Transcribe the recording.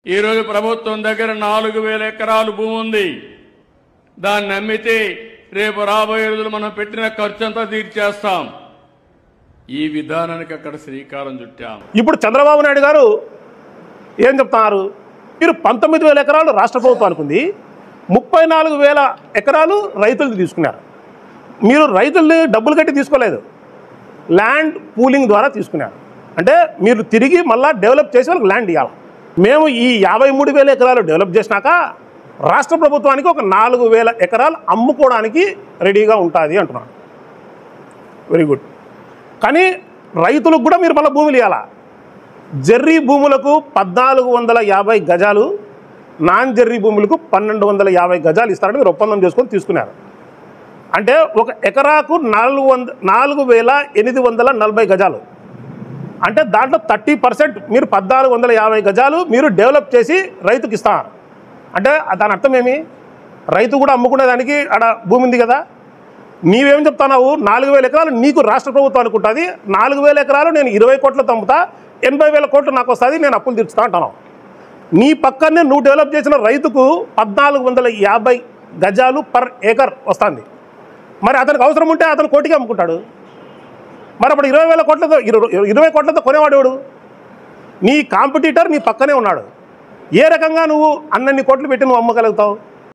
ఈరోజు ప్రభుత్వం దగ్గర 4,000 ఎకరాలు భూమి ఉంది. దాన్ని అమ్మితే రేపు రాబోయే రోజులు మనం పెట్టిన ఖర్చంతా తీర్చేస్తాం. ఈ విధానానికి అక్కడ శ్రీకారం చుట్టాం. ఇప్పుడు చంద్రబాబు నాయుడు గారు ఏం చెప్తున్నారు? మీరు 19,000 ఎకరాలు రాష్ట్ర ప్రభుత్వానికి ఉంది, 34,000 ఎకరాలు రైతులు తీసుకున్నారు. మీరు రైతుల్ని డబ్బులు కట్టి తీసుకోలేదు, ల్యాండ్ పూలింగ్ ద్వారా తీసుకున్నారు. అంటే మీరు తిరిగి మళ్ళీ డెవలప్ చేసి వాళ్ళకి ల్యాండ్ ఇవ్వాలి. మేము ఈ 53,000 ఎకరాలు డెవలప్ చేసినాక రాష్ట్ర ప్రభుత్వానికి ఒక 4,000 ఎకరాలు అమ్ముకోవడానికి రెడీగా ఉంటుంది అంటున్నాను. Very good. కానీ రైతులకు కూడా మీరు మళ్ళీ భూములు ఇవ్వాలా. జెర్రీ భూములకు 1,450 గజాలు, నాన్ జెర్రీ భూములకు 1,250 గజాలు ఇస్తారని మీరు ఒప్పందం చేసుకొని తీసుకున్నారు. అంటే ఒక ఎకరాకు 4,840 గజాలు. అంటే దాంట్లో 30% మీరు 1,450 గజాలు మీరు డెవలప్ చేసి రైతుకి ఇస్తారు. అంటే దాని అర్థం ఏమి? రైతు కూడా అమ్ముకునేదానికి ఆడ భూమి ఉంది కదా. నీవేం చెప్తున్నావు? 4,000 ఎకరాలు నీకు రాష్ట్ర ప్రభుత్వం అనుకుంటుంది, 4,000 ఎకరాలు నేను 20 కోట్లతో అమ్ముతా, 80,000 కోట్లు నాకు వస్తుంది, నేను అప్పులు తీర్చుతా అంటున్నావు. నీ పక్కనే నువ్వు డెవలప్ చేసిన రైతుకు 1,450 గజాలు పర్ ఏకర్ వస్తుంది. మరి అతనికి అవసరం ఉంటే అతను కోటికి అమ్ముకుంటాడు. మరి అప్పుడు 20 కోట్లతో కొనేవాడు నీ కాంపిటీటర్ నీ పక్కనే ఉన్నాడు. ఏ రకంగా నువ్వు అన్నన్ని కోట్లు పెట్టి నువ్వు అమ్మగలుగుతావు?